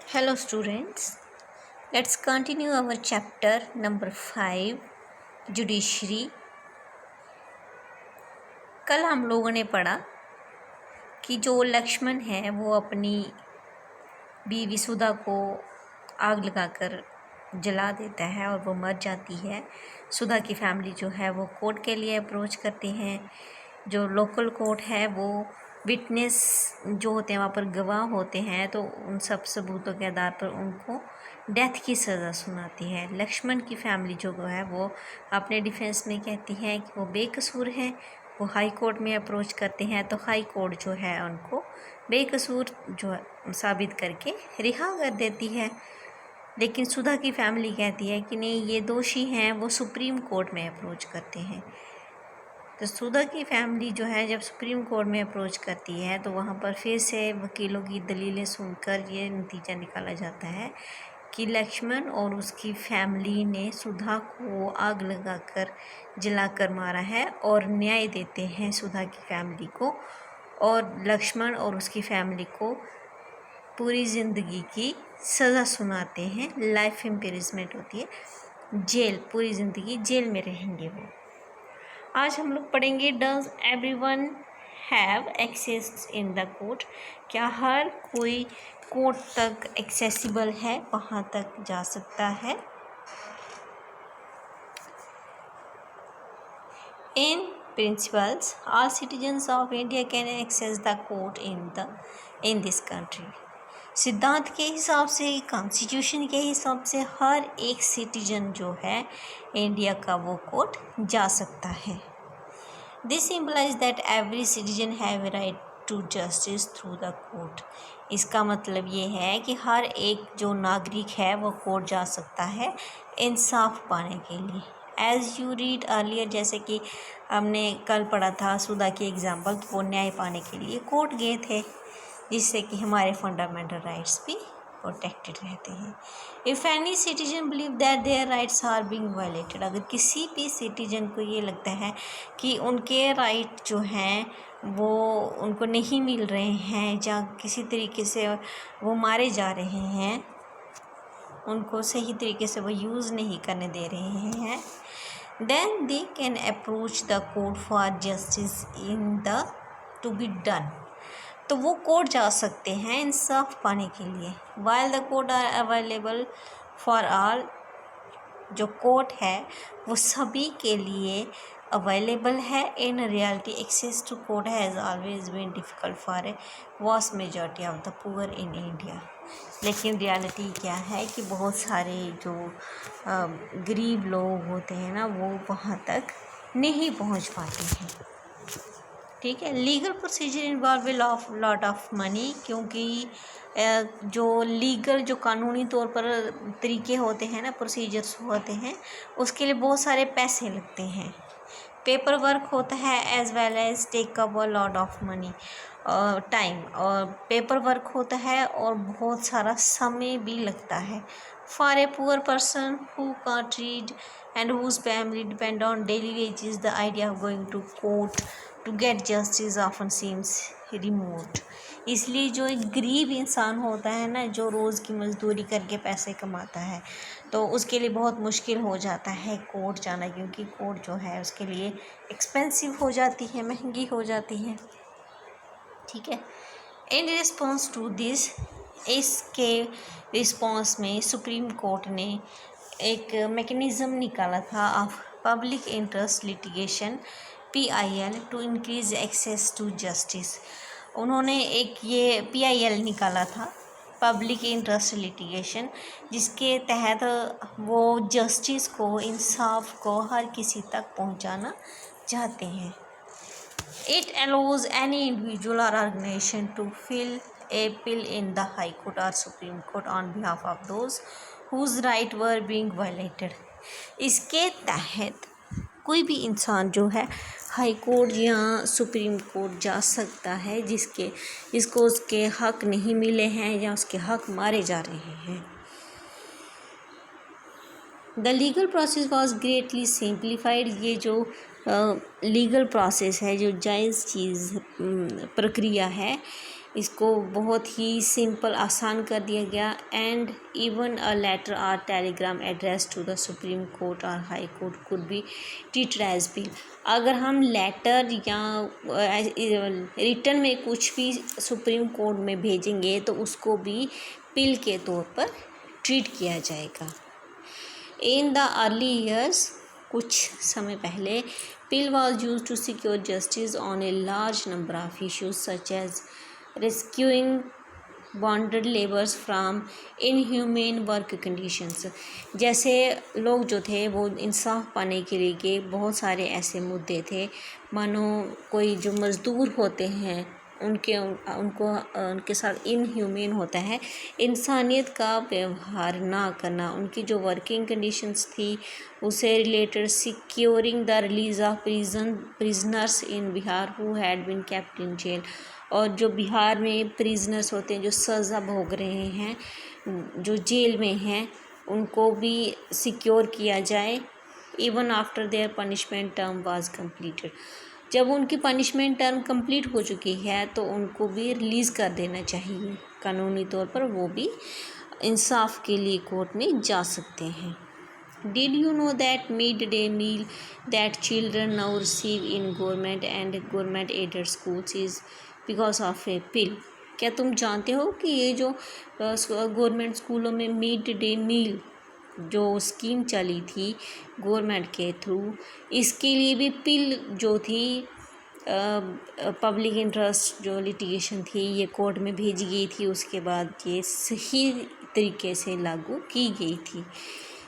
Hello students, let's continue our chapter number 5 judiciary. कल हम लोगों ने पढ़ा कि जो लक्ष्मण है वो अपनी बीवी सुधा को आग लगाकर जला देता है और वो मर जाती है। सुधा की फैमिली जो है वो कोर्ट के लिए अप्रोच करते हैं। जो लोकल कोर्ट है वो विटनेस जो होते हैं वहाँ पर गवाह होते हैं, तो उन सब सबूतों के आधार पर उनको डेथ की सज़ा सुनाती है। लक्ष्मण की फैमिली जो है वो अपने डिफेंस में कहती है कि वो बेकसूर हैं। वो हाई कोर्ट में अप्रोच करते हैं तो हाई कोर्ट जो है उनको बेकसूर जो साबित करके रिहा कर देती है। लेकिन सुधा की फैमिली कहती है कि नहीं, ये दोषी हैं। वो सुप्रीम कोर्ट में अप्रोच करते हैं। तो सुधा की फैमिली जो है जब सुप्रीम कोर्ट में अप्रोच करती है तो वहाँ पर फिर से वकीलों की दलीलें सुनकर ये नतीजा निकाला जाता है कि लक्ष्मण और उसकी फैमिली ने सुधा को आग लगाकर जलाकर मारा है और न्याय देते हैं सुधा की फैमिली को, और लक्ष्मण और उसकी फैमिली को पूरी ज़िंदगी की सज़ा सुनाते हैं। लाइफ इम्प्रिजमेंट होती है, जेल, पूरी ज़िंदगी जेल में रहेंगे वो। आज हम लोग पढ़ेंगे does everyone have access in the court. क्या हर कोई कोर्ट तक एक्सेसिबल है, वहाँ तक जा सकता है। In principles all citizens of India can access the court in this country. सिद्धांत के हिसाब से, कॉन्स्टिट्यूशन के हिसाब से हर एक सिटीजन जो है इंडिया का वो कोर्ट जा सकता है। This implies that every citizen have a right to justice through the court. इसका मतलब ये है कि हर एक जो नागरिक है वो कोर्ट जा सकता है इंसाफ पाने के लिए। एज यू रीड अर्लियर, जैसे कि हमने कल पढ़ा था सुधा की एग्जाम्पल, तो वो न्याय पाने के लिए कोर्ट गए थे, जिससे कि हमारे फंडामेंटल राइट्स भी प्रोटेक्टेड रहते हैं। If any citizen believe that their rights are being violated, अगर किसी भी सिटीजन को ये लगता है कि उनके राइट जो हैं वो उनको नहीं मिल रहे हैं, या किसी तरीके से वो मारे जा रहे हैं, उनको सही तरीके से वो यूज़ नहीं करने दे रहे हैं, then they can approach the court for justice in the to be done। तो वो कोर्ट जा सकते हैं इंसाफ पाने के लिए। while the court are available for all, जो कोर्ट है वो सभी के लिए अवेलेबल है। In reality access to court has always been difficult for a vast majority of the poor in India. लेकिन रियलिटी क्या है कि बहुत सारे जो गरीब लोग होते हैं ना, वो वहाँ तक नहीं पहुँच पाते हैं। ठीक है। Legal procedure involve a lot of money, क्योंकि जो लीगल जो कानूनी तौर पर तरीके होते हैं ना, प्रोसीजर्स होते हैं, उसके लिए बहुत सारे पैसे लगते हैं। पेपर वर्क होता है as well as take up a lot of money time, और पेपर वर्क होता है और बहुत सारा समय भी लगता है। For a poor person who can't read and whose family depend on daily wages, the idea of going to court to get justice often seems remote. इसलिए जो एक गरीब इंसान होता है ना, जो रोज़ की मजदूरी करके पैसे कमाता है, तो उसके लिए बहुत मुश्किल हो जाता है कोर्ट जाना, क्योंकि कोर्ट जो है उसके लिए एक्सपेंसिव हो जाती है, महंगी हो जाती है। ठीक है। इन रिस्पॉन्स टू दिस, इसके रिस्पॉन्स में सुप्रीम कोर्ट ने एक मैकेनिज़्म निकाला था of public interest litigation PIL to increase access to justice. उन्होंने एक ये PIL निकाला था, पब्लिक इंटरेस्ट लिटिगेशन, जिसके तहत वो जस्टिस को, इंसाफ को हर किसी तक पहुंचाना चाहते हैं। It allows any individual or organisation to file a PIL in the High Court or Supreme Court on behalf of those whose right were being violated. इसके तहत कोई भी इंसान जो है हाई कोर्ट या सुप्रीम कोर्ट जा सकता है जिसको उसके हक नहीं मिले हैं या उसके हक मारे जा रहे हैं। The legal process was greatly simplified. ये जो लीगल प्रोसेस है, जो जायज़ चीज़ प्रक्रिया है, इसको बहुत ही सिंपल आसान कर दिया गया। And even a letter or telegram address to the Supreme Court or High Court could be treated as PIL. अगर हम लेटर या रिटर्न में कुछ भी सुप्रीम कोर्ट में भेजेंगे तो उसको भी बिल के तौर पर ट्रीट किया जाएगा। इन द अर्ली ईयर्स, कुछ समय पहले, PIL was used to secure justice on a large number of issues such as rescuing bonded labours from inhuman work conditions. जैसे लोग जो थे वो इंसाफ पाने के लिए बहुत सारे ऐसे मुद्दे थे, मानो कोई जो मज़दूर होते हैं उनके साथ इनह्यूमेन होता है, इंसानियत का व्यवहार ना करना, उनकी जो वर्किंग कंडीशंस थी उसे related securing the release of prisoners in Bihar who had been kept in jail. और जो बिहार में प्रिजनर्स होते हैं जो सज़ा भोग रहे हैं, जो जेल में हैं, उनको भी सिक्योर किया जाए even after their punishment term was completed. जब उनकी पनिशमेंट टर्म कंप्लीट हो चुकी है तो उनको भी रिलीज़ कर देना चाहिए। कानूनी तौर पर वो भी इंसाफ के लिए कोर्ट में जा सकते हैं। Did you know that mid-day meal that children now receive in government and government aided schools is because of a pill? क्या तुम जानते हो कि ये जो गवर्नमेंट स्कूलों में मिड डे मील जो स्कीम चली थी गवर्नमेंट के थ्रू, इसके लिए भी पिल जो थी पब्लिक इंटरेस्ट जो लिटिगेशन थी ये कोर्ट में भेजी गई थी, उसके बाद ये सही तरीके से लागू की गई थी।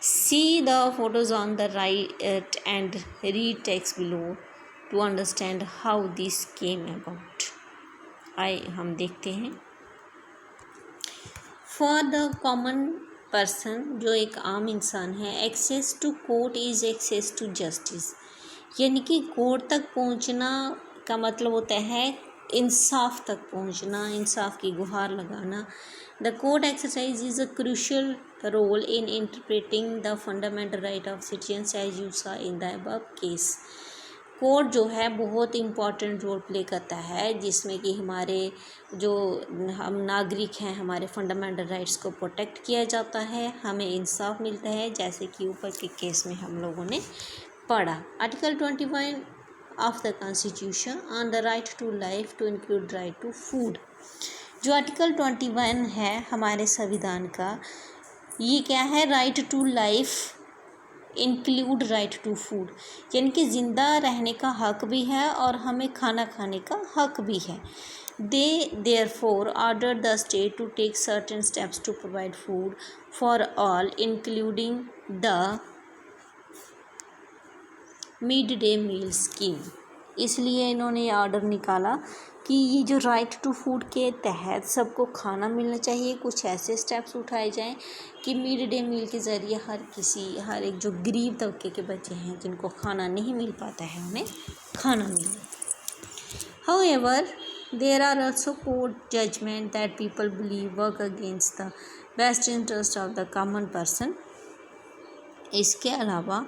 See the photos on the right and read text below to understand how this came about. हम देखते हैं। For the common person, जो एक आम इंसान है, access to court is access to justice, यानी कि कोर्ट तक पहुंचना का मतलब होता है इंसाफ तक पहुंचना, इंसाफ की गुहार लगाना। The court exercises a crucial role in interpreting the fundamental right of citizens as you saw in the above case. Court जो है बहुत इम्पॉर्टेंट रोल प्ले करता है जिसमें कि हमारे जो हम नागरिक हैं, हमारे फंडामेंटल राइट्स को प्रोटेक्ट किया जाता है, हमें इंसाफ मिलता है, जैसे कि ऊपर के केस में हम लोगों ने पढ़ा। Article 21 of the constitution on the right to life to include right to food. जो आर्टिकल 21 है हमारे संविधान का, ये क्या है? Right to life include right to food, यानी कि ज़िंदा रहने का हक भी है और हमें खाना खाने का हक भी है। They therefore order the state to take certain steps to provide food for all including the mid day meal scheme. इसलिए इन्होंने ऑर्डर निकाला कि ये जो राइट टू फूड के तहत सबको खाना मिलना चाहिए, कुछ ऐसे स्टेप्स उठाए जाएं कि मिड डे मील के ज़रिए हर एक जो गरीब तबके के बच्चे हैं जिनको खाना नहीं मिल पाता है उन्हें खाना मिले। However there are also court judgement that people believe work against the best interest of the common person. इसके अलावा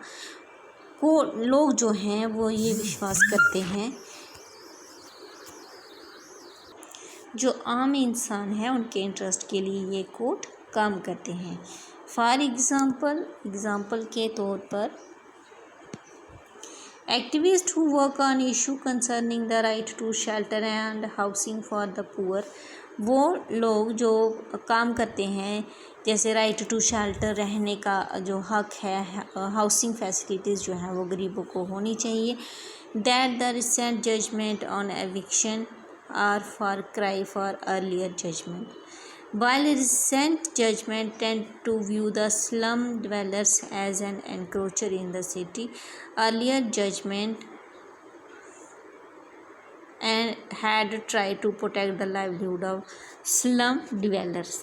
लोग जो हैं वो ये विश्वास करते हैं, जो आम इंसान है उनके इंटरेस्ट के लिए ये कोर्ट काम करते हैं। फॉर एग्ज़ाम्पल के तौर पर activist who work on issue concerning the right to shelter and housing for the poor, वो लोग जो काम करते हैं जैसे राइट टू शेल्टर, रहने का जो हक है, हाउसिंग फैसिलिटीज़ जो है वो गरीबों को होनी चाहिए। That the recent judgement on eviction are for cry for earlier judgment. While recent judgment tend to view the slum dwellers as an encroacher in the city, earlier judgment and had tried to protect the livelihood of slum dwellers.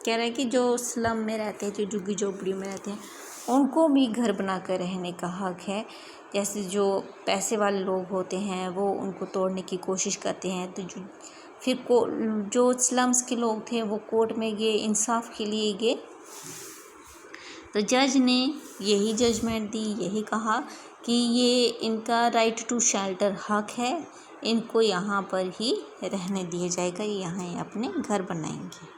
कह रहा है कि जो slum में रहते हैं, जो झुग्गी झोपड़ियों में रहते हैं, उनको भी घर बनाकर रहने का हक है। जैसे जो पैसे वाले लोग होते हैं वो उनको तोड़ने की कोशिश करते हैं, तो जो स्लम्स के लोग थे वो कोर्ट में गए, इंसाफ के लिए गए, तो जज ने यही जजमेंट दी, यही कहा कि ये इनका राइट टू शेल्टर हक है, इनको यहाँ पर ही रहने दिया जाएगा, यहाँ अपने घर बनाएंगे।